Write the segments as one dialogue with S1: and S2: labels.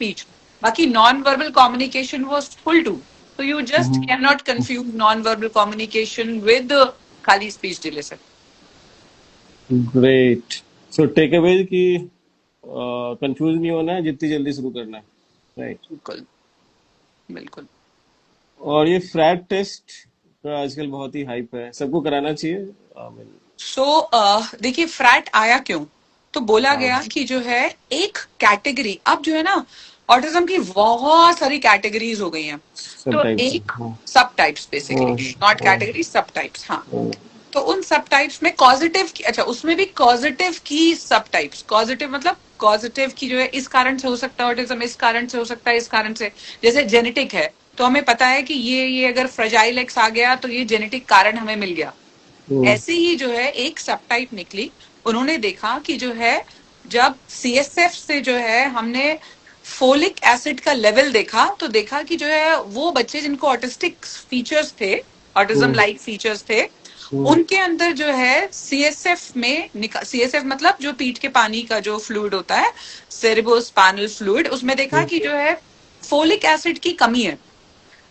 S1: speech. बाकी non-verbal communication was full too. So you just cannot confuse non-verbal communication with खाली speech delay से.
S2: Great. So take away कि confuse नहीं होना है, जितनी जल्दी शुरू करना है, राइट।
S1: बिल्कुल बिल्कुल.
S2: और ये फ्रैट टेस्ट का आजकल बहुत ही हाइप है, सबको कराना चाहिए। I mean,
S1: सो देखिए फ्रैट आया क्यों? तो बोला
S2: हाँ,
S1: गया कि जो है एक कैटेगरी, अब जो है ना ऑटिज्म की बहुत सारी कैटेगरीज हो गई हैं.
S2: सब
S1: तो
S2: टाइप्स
S1: एक
S2: हाँ।
S1: सब टाइप्स
S2: हाँ,
S1: बेसिकली, नॉट
S2: हाँ,
S1: कैटेगरी, सब टाइप्स. हाँ.
S2: हाँ,
S1: तो उन सब टाइप्स में कॉजिटिव की, अच्छा उसमें भी कॉजिटिव की सब टाइप्स, कॉजिटिव मतलब कॉजिटिव की जो है इस कारण से हो सकता है ऑटिज्म, इस कारण से हो सकता है, इस कारण से. जैसे जेनेटिक है तो हमें पता है कि ये अगर फ्रेजाइल एक्स आ गया तो ये जेनेटिक कारण हमें मिल गया.
S2: हम्म,
S1: ऐसे ही जो है एक सब टाइप निकली. उन्होंने देखा कि जो है जब सीएसएफ से जो है हमने फोलिक एसिड का लेवल देखा तो देखा कि जो है वो बच्चे जिनको ऑटिस्टिक फीचर्स थे, ऑटिज्म
S2: हम्म,
S1: लाइक फीचर्स थे,
S2: हम्म,
S1: उनके अंदर जो है सीएसएफ में सीएसएफ मतलब जो पीठ के पानी का जो फ्लूइड होता है, सेरेब्रोस्पाइनल फ्लूइड, उसमें देखा
S2: हम्म,
S1: कि जो है फोलिक एसिड की कमी है.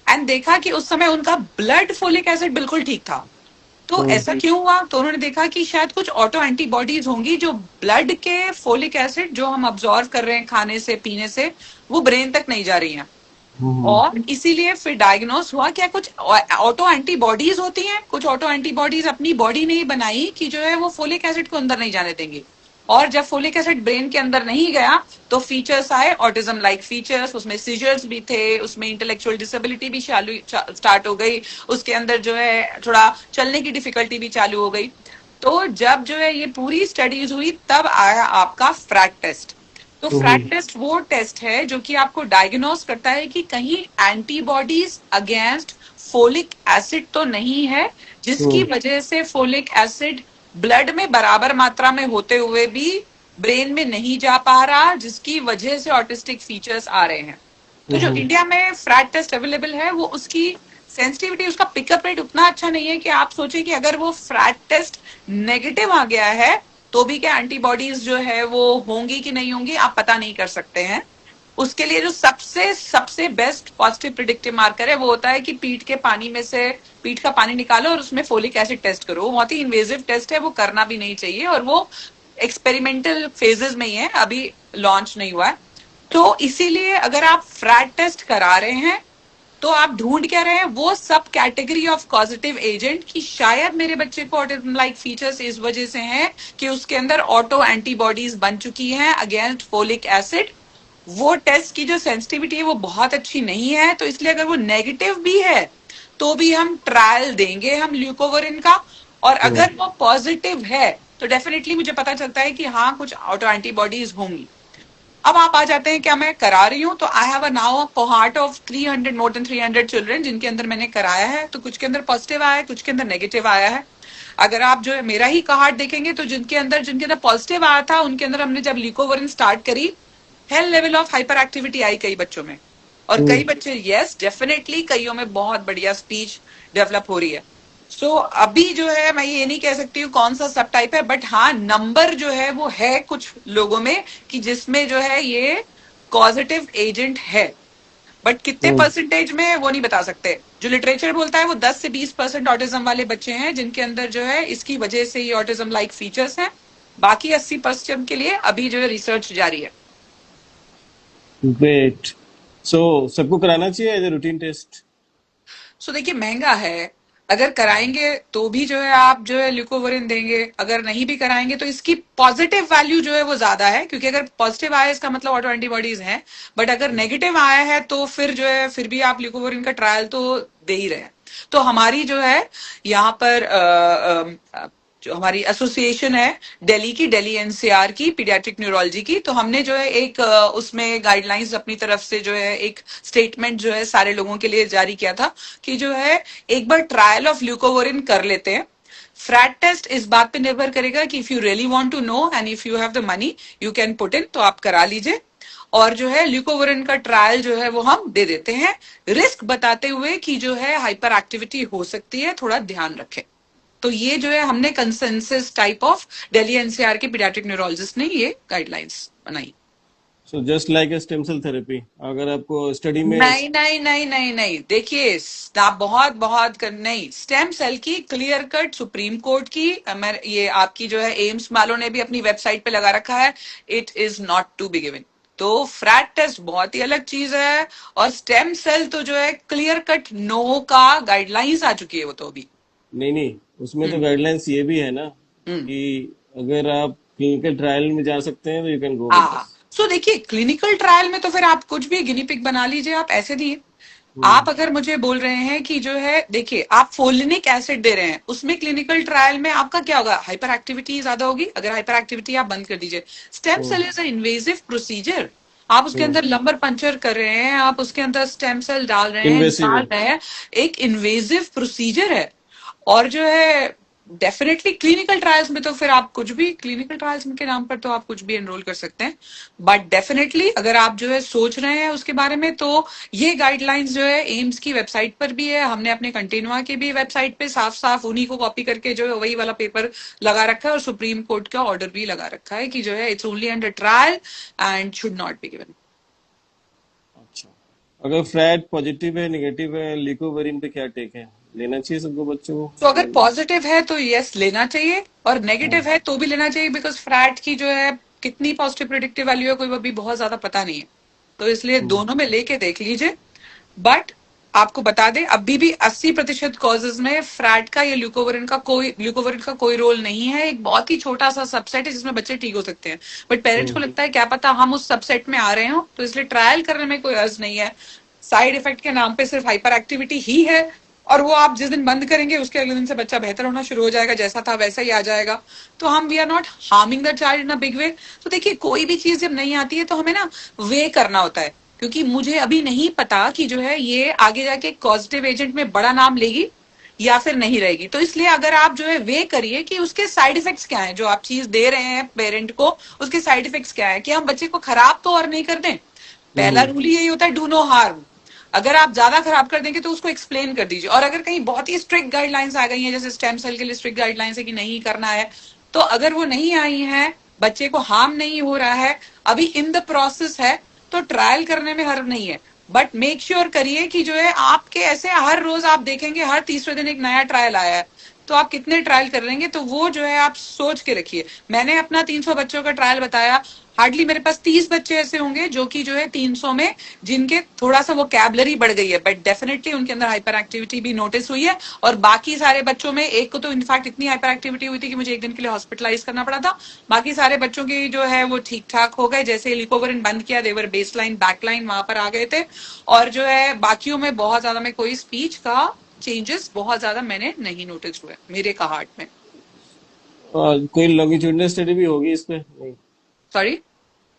S1: एंड देखा कि उस समय उनका ब्लड फोलिक एसिड बिल्कुल ठीक था. तो
S2: हम्म,
S1: ऐसा क्यों हुआ? तो उन्होंने देखा कि शायद कुछ ऑटो एंटीबॉडीज होंगी जो ब्लड के फोलिक एसिड जो हम अब्जॉर्व कर रहे हैं खाने से पीने से, वो ब्रेन तक नहीं जा रही हैं.
S2: हम्म,
S1: और इसीलिए फिर डायग्नोस हुआ क्या कुछ ऑटो एंटीबॉडीज होती हैं, कुछ ऑटो एंटीबॉडीज अपनी बॉडी ने ही बनाई कि जो है वो फोलिक एसिड को अंदर नहीं जाने देंगी. और जब फोलिक एसिड ब्रेन के अंदर नहीं गया तो फीचर्स आए ऑटिज्म लाइक फीचर्स, उसमें सीजर्स भी थे, उसमें इंटेलेक्चुअल डिसेबिलिटी भी स्टार्ट हो गई, उसके अंदर जो है थोड़ा चलने की डिफिकल्टी भी चालू हो गई. तो जब जो है ये पूरी स्टडीज हुई तब आया आपका फ्रैट टेस्ट. तो
S2: हम्म,
S1: फ्रैट टेस्ट वो टेस्ट है जो कि आपको डायग्नोस करता है कि कहीं एंटीबॉडीज अगेंस्ट फोलिक एसिड तो नहीं है, जिसकी
S2: हम्म,
S1: वजह से फोलिक एसिड ब्लड में बराबर मात्रा में होते हुए भी ब्रेन में नहीं जा पा रहा, जिसकी वजह से ऑटिस्टिक फीचर्स आ रहे हैं. तो जो
S2: हम्म,
S1: इंडिया में फ्रैट टेस्ट अवेलेबल है वो उसकी सेंसिटिविटी, उसका पिकअप रेट उतना अच्छा नहीं है कि आप सोचें कि अगर वो फ्रैट टेस्ट नेगेटिव आ गया है तो भी क्या एंटीबॉडीज जो है वो होंगी कि नहीं होंगी आप पता नहीं कर सकते हैं. उसके लिए जो सबसे सबसे बेस्ट पॉजिटिव प्रिडिक्टिव मार्कर है वो होता है कि पीठ के पानी में से पीठ का पानी निकालो और उसमें फोलिक एसिड टेस्ट करो. वो बहुत ही इन्वेजिव टेस्ट है, वो करना भी नहीं चाहिए और वो एक्सपेरिमेंटल फेजेस में ही है, अभी लॉन्च नहीं हुआ है. तो इसीलिए अगर आप फ्रैट टेस्ट करा रहे हैं तो आप ढूंढ क्या रहे हैं? वो सब कैटेगरी ऑफ पॉजिटिव एजेंट कि शायद मेरे बच्चे को ऑटिज्म लाइक फीचर्स इस वजह से हैं कि उसके अंदर ऑटो एंटीबॉडीज बन चुकी हैं अगेंस्ट फोलिक एसिड. वो टेस्ट की जो सेंसिटिविटी है वो बहुत अच्छी नहीं है, तो इसलिए अगर वो नेगेटिव भी है तो भी हम ट्रायल देंगे हम ल्यूकोवरिन का. और
S2: हम्म,
S1: अगर वो पॉजिटिव है तो डेफिनेटली मुझे पता चलता है कि हाँ कुछ ऑटो एंटीबॉडीज होंगी. अब आप आ जाते हैं क्या मैं करा रही हूँ, तो I have a now cohort of 300, more than 300 children जिनके अंदर मैंने कराया है. तो कुछ के अंदर पॉजिटिव आया है, कुछ के अंदर नेगेटिव आया है. अगर आप जो है मेरा ही कोहार्ट देखेंगे तो जिनके अंदर पॉजिटिव आया था उनके अंदर हमने जब ल्यूकोवरिन स्टार्ट करी, hell level of hyper activity आई कई बच्चों में. और कई बच्चे यस डेफिनेटली कईयों में बहुत बढ़िया स्पीच डेवलप हो रही है. सो अभी जो है मैं ये नहीं कह सकती हूँ कौन सा सब टाइप है, बट हाँ नंबर जो है वो है कुछ लोगों में कि जिसमें जो है ये पॉजिटिव एजेंट है. बट कितने
S2: हम्म,
S1: परसेंटेज में वो नहीं बता सकते. जो लिटरेचर बोलता है वो 10 से 20% ऑटिज्म वाले बच्चे हैं जिनके अंदर जो है इसकी वजह से ये ऑटिज्म लाइक फीचर्स हैं. बाकी 80% के लिए अभी जो है रिसर्च जारी है.
S2: ग्रेट। सो सबको कराना चाहिए एज ए रूटीन टेस्ट।
S1: सो देखिए महंगा है, अगर कराएंगे तो भी जो है आप जो है ल्यूकोवरिन देंगे, अगर नहीं भी कराएंगे तो इसकी पॉजिटिव वैल्यू जो है वो ज्यादा है क्योंकि अगर पॉजिटिव आया इसका मतलब ऑटो एंटीबॉडीज हैं. बट अगर नेगेटिव आया है तो फिर जो है फिर भी आप ल्यूकोवरिन का ट्रायल तो दे ही रहे हैं. तो हमारी जो है यहाँ पर जो हमारी एसोसिएशन है दिल्ली की, दिल्ली एनसीआर की पीडियाट्रिक न्यूरोलॉजी की, तो हमने जो है एक उसमें गाइडलाइंस अपनी तरफ से जो है एक स्टेटमेंट जो है सारे लोगों के लिए जारी किया था कि जो है एक बार ट्रायल ऑफ ल्यूकोवरिन कर लेते हैं. फ्रैट टेस्ट इस बात पे निर्भर करेगा कि if you really want to know and if you have the money you can put in, तो आप करा लीजिए. और जो है ल्यूकोवरिन का ट्रायल जो है वो हम दे देते हैं, रिस्क बताते हुए कि जो है हाइपर एक्टिविटी हो सकती है, थोड़ा ध्यान रखें. तो ये जो है हमने consensus type of Delhi NCR के पीडियाट्रिक न्यूरोलॉजिस्ट ने ये गाइडलाइंस बनाई.
S2: So just like a stem cell therapy, अगर आपको स्टडी में
S1: नहीं नहीं नहीं नहीं नहीं, देखिए, आप बहुत बहुत नहीं, स्टेम सेल की क्लियर कट सुप्रीम कोर्ट की ये आपकी जो है एम्स वालों ने भी अपनी वेबसाइट पे लगा रखा है, it is not to be given. तो फ्रैट टेस्ट बहुत ही अलग चीज है, और स्टेम सेल तो जो है क्लियर कट नो का गाइडलाइंस आ चुकी है वो तो अभी।
S2: नहीं नहीं, उसमें तो
S1: हम्म।
S2: गाइडलाइंस ये भी है ना
S1: हम्म।
S2: कि अगर आप क्लिनिकल ट्रायल में जा सकते हैं तो यू कैन गो विद
S1: हाँ,
S2: दिस।
S1: सो देखिए, क्लिनिकल ट्रायल में तो फिर आप कुछ भी गिनी पिग बना लीजिए, आप ऐसे दिए। आप अगर मुझे बोल रहे हैं कि जो है, देखिए, आप फोलिनिक एसिड दे रहे हैं, उसमें क्लिनिकल ट्रायल में आपका क्या होगा, हाइपर एक्टिविटी ज्यादा होगी, अगर हाइपर एक्टिविटी आप बंद कर दीजिए। Stem cell is a invasive procedure, आप उसके अंदर लंबर पंचर कर रहे हैं, आप उसके अंदर स्टेम सेल डाल रहे हैं,
S2: इन्वेसिव
S1: निकाल
S2: है।
S1: रहे हैं, एक इन्वेजिव प्रोसीजर है। और जो है, डेफिनेटली क्लिनिकल ट्रायल्स में तो फिर आप कुछ भी, क्लिनिकल ट्रायल्स के नाम पर तो आप कुछ भी एनरोल कर सकते हैं। बट डेफिनेटली अगर आप जो है सोच रहे हैं उसके बारे में, तो ये गाइडलाइंस जो है एम्स की वेबसाइट पर भी है, हमने अपने कंटिन्यूआ की भी वेबसाइट पे साफ साफ उन्हीं को कॉपी करके जो है वही वाला पेपर लगा रखा है, और सुप्रीम कोर्ट का ऑर्डर भी लगा रखा है कि जो है it's only under trial and should not be given.
S2: अच्छा, अगर फ्लैट पॉजिटिव है, नेगेटिव है, ल्यूकोवरीन पे क्या टेक है? लेना चाहिए सबको बच्चों
S1: तो
S2: को?
S1: अगर पॉजिटिव है तो यस लेना चाहिए, और नेगेटिव है तो भी लेना चाहिए, बिकॉज फ्रैट की जो है कितनी पॉजिटिव प्रिडिक्टिव वैल्यू है कोई अभी बहुत ज्यादा पता नहीं है, तो इसलिए दोनों में लेके देख लीजिए। बट आपको बता दें, अभी भी 80% कॉजेज में फ्रैट का या ल्यूकोवरिन का कोई रोल नहीं है, एक बहुत ही छोटा सा सबसेट है जिसमें बच्चे ठीक हो सकते हैं। बट पेरेंट्स को लगता है क्या पता हम उस सबसेट में आ रहे हो, तो इसलिए ट्रायल करने में कोई अर्ज नहीं है। साइड इफेक्ट के नाम पे सिर्फ हाइपर एक्टिविटी ही है, और वो आप जिस दिन बंद करेंगे उसके अगले दिन से बच्चा बेहतर होना शुरू हो जाएगा, जैसा था वैसा ही आ जाएगा। तो हम we are not harming the child in a big way. तो देखिए, कोई भी चीज जब नहीं आती है तो हमें ना वे करना होता है, क्योंकि मुझे अभी नहीं पता कि जो है ये आगे जाके पॉजिटिव एजेंट में बड़ा नाम लेगी या फिर नहीं रहेगी। तो इसलिए अगर आप जो है वे करिए कि उसके साइड इफेक्ट्स क्या है, जो आप चीज दे रहे हैं पेरेंट को, उसके साइड इफेक्ट्स क्या है, कि हम बच्चे को खराब तो और नहीं कर दें। पहला रूल ही यही होता है, डू नो हार्म। अगर आप ज्यादा खराब कर देंगे तो उसको एक्सप्लेन कर दीजिए, और अगर कहीं बहुत ही स्ट्रिक्ट गाइडलाइंस आ गई हैं, जैसे स्टेम सेल के लिए स्ट्रिक्ट गाइडलाइंस है कि नहीं करना है, तो अगर वो नहीं आई हैं, बच्चे को हार्म नहीं हो रहा है, अभी इन द प्रोसेस है, तो ट्रायल करने में हर्ज नहीं है। बट मेक श्योर करिए कि जो है आपके ऐसे हर रोज आप देखेंगे हर तीसरे दिन एक नया ट्रायल आया है, तो आप कितने ट्रायल कर लेंगे, तो वो जो है आप सोच के रखिए। मैंने अपना 300 बच्चों का ट्रायल बताया, हार्डली मेरे पास 30 बच्चे ऐसे होंगे जो कि जो है 300 में जिनके थोड़ा सा वो कैबलरी बढ़ गई है, बट डेफिनेटली उनके अंदर हाइपर एक्टिविटी भी नोटिस हुई है। और बाकी सारे बच्चों में एक को तो इनफैक्ट इतनी हाइपर एक्टिविटी हुई थी कि मुझे एक दिन के लिए हॉस्पिटलाइज करना पड़ा था। बाकी सारे बच्चों की जो है वो ठीक ठाक हो गए, जैसे लिकोवरिन बंद किया, देवर बेस लाइन बैक लाइन वहां पर आ गए थे। और जो है बाकियों में बहुत ज्यादा में कोई स्पीच का चेंजेस बहुत ज्यादा मैंने नहीं नोटिस हुए मेरे कहाट में।
S2: कोई लॉन्गिट्यूडनल स्टडी भी होगी इस पे? नहीं,
S1: सॉरी।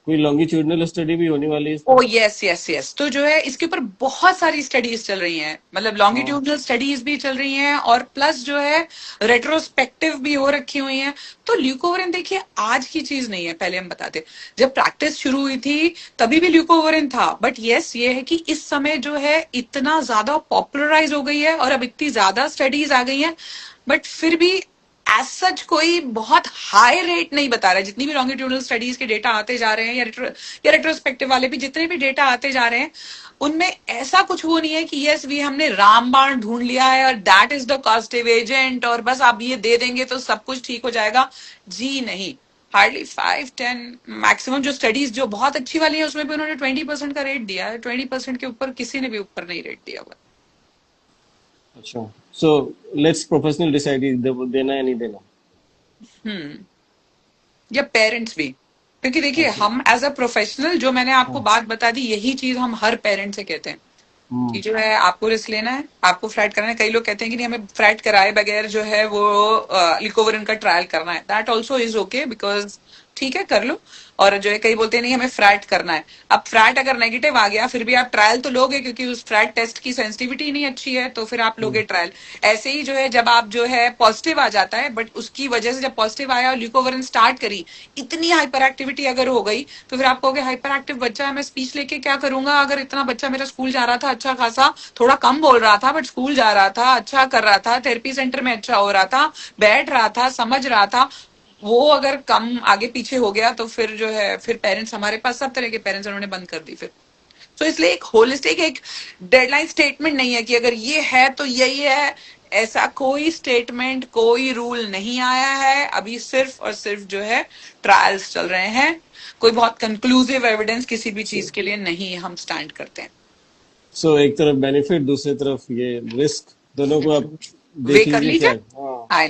S2: कोई लॉन्गिट्यूडनल स्टडी भी होने वाली है इस पे?
S1: ओ यस यस यस, तो जो है इसके ऊपर बहुत सारी स्टडीज चल रही हैं, मतलब
S2: हाँ।
S1: लॉन्गिट्यूडनल स्टडीज भी चल रही हैं, और प्लस जो है रेट्रोस्पेक्टिव भी हो रखी हुई हैं। तो ल्यूकोवरिन देखिए आज की चीज नहीं है, पहले हम बताते, जब प्रैक्टिस शुरू हुई थी तभी भी ल्यूकोवरिन था, बट यस ये है कि इस समय जो है इतना ज्यादा पॉपुलराइज हो गई है और अब इतनी ज्यादा स्टडीज आ गई हैं, बट फिर भी एज सच कोई बहुत हाई रेट नहीं बता रहा है। जितनी भी लॉन्गिट्यूडनल स्टडीज के डेटा आते जा रहे हैं, या रेट्रोस्पेक्टिव वाले भी जितने भी डेटा आते जा रहे हैं, उनमें ऐसा कुछ वो नहीं है कि यस वी हमने रामबाण ढूंढ लिया है और that is the causative agent, और बस आप ये दे देंगे तो सब कुछ ठीक हो जाएगा। जी नहीं, हार्डली 5-10 मैक्सिमम। जो स्टडीज जो बहुत अच्छी वाली है उसमें भी उन्होंने 20% का रेट दिया है, 20% के ऊपर किसी ने भी ऊपर नहीं रेट दिया हुआ।
S2: अच्छा, सो लेट्स प्रोफेशनल डिसाइड देना या नहीं देना।
S1: हम्म। या पेरेंट्स भी, क्योंकि देखिए
S2: अच्छा।
S1: हम एज अ प्रोफेशनल, जो मैंने आपको
S2: हाँ।
S1: बात बता दी, यही चीज हम हर पेरेंट से कहते हैं कि
S2: हम्म।
S1: जो है आपको रिस्क लेना है, आपको फ्लैट कराना है। कई लोग कहते हैं कि नहीं हमें फ्लैट कराए बगैर जो है वो लिकोवरिन का ट्रायल करना है, that also is okay, because ठीक है कर लो। और जो है कई बोलते हैं नहीं हमें फ्रैट करना है। अब फ्रैट अगर नेगेटिव आ गया फिर भी आप ट्रायल तो लोगे, क्योंकि उस फ्रैट टेस्ट की सेंसिटिविटी नहीं अच्छी है, तो फिर आप लोगे ट्रायल। ऐसे ही जो है जब आप जो है पॉजिटिव आ जाता है, बट उसकी वजह से जब पॉजिटिव आया और ल्यूकोवरिन स्टार्ट करी, इतनी हाइपर एक्टिविटी अगर हो गई, तो फिर आप कहोगे हाइपर एक्टिव बच्चा है, मैं स्पीच लेके क्या करूंगा। अगर इतना बच्चा मेरा स्कूल जा रहा था अच्छा खासा, थोड़ा कम बोल रहा था बट स्कूल जा रहा था, अच्छा कर रहा था, थेरेपी सेंटर में अच्छा हो रहा था, बैठ रहा था, समझ रहा था, वो अगर कम आगे पीछे हो गया तो फिर जो है, फिर पेरेंट्स, हमारे पास सब तरह के पेरेंट्स उन्होंने बंद कर दी फिर। तो इसलिए एक होलिस्टिक, एक डेडलाइन स्टेटमेंट नहीं है कि अगर ये है तो यही है। ऐसा कोई स्टेटमेंट, कोई रूल नहीं आया है अभी। सिर्फ और सिर्फ जो है ट्रायल्स चल रहे हैं। कोई बहुत कंक्लूसिव एविडेंस किसी भी चीज के लिए नहीं हम स्टैंड करते हैं।
S2: सो एक तरफ बेनिफिट, दूसरी तरफ ये रिस्क, दोनों को आप
S1: वे
S2: देख
S1: कर
S2: लीजिए
S1: लीजिए।
S2: क्या। हाँ।
S1: आई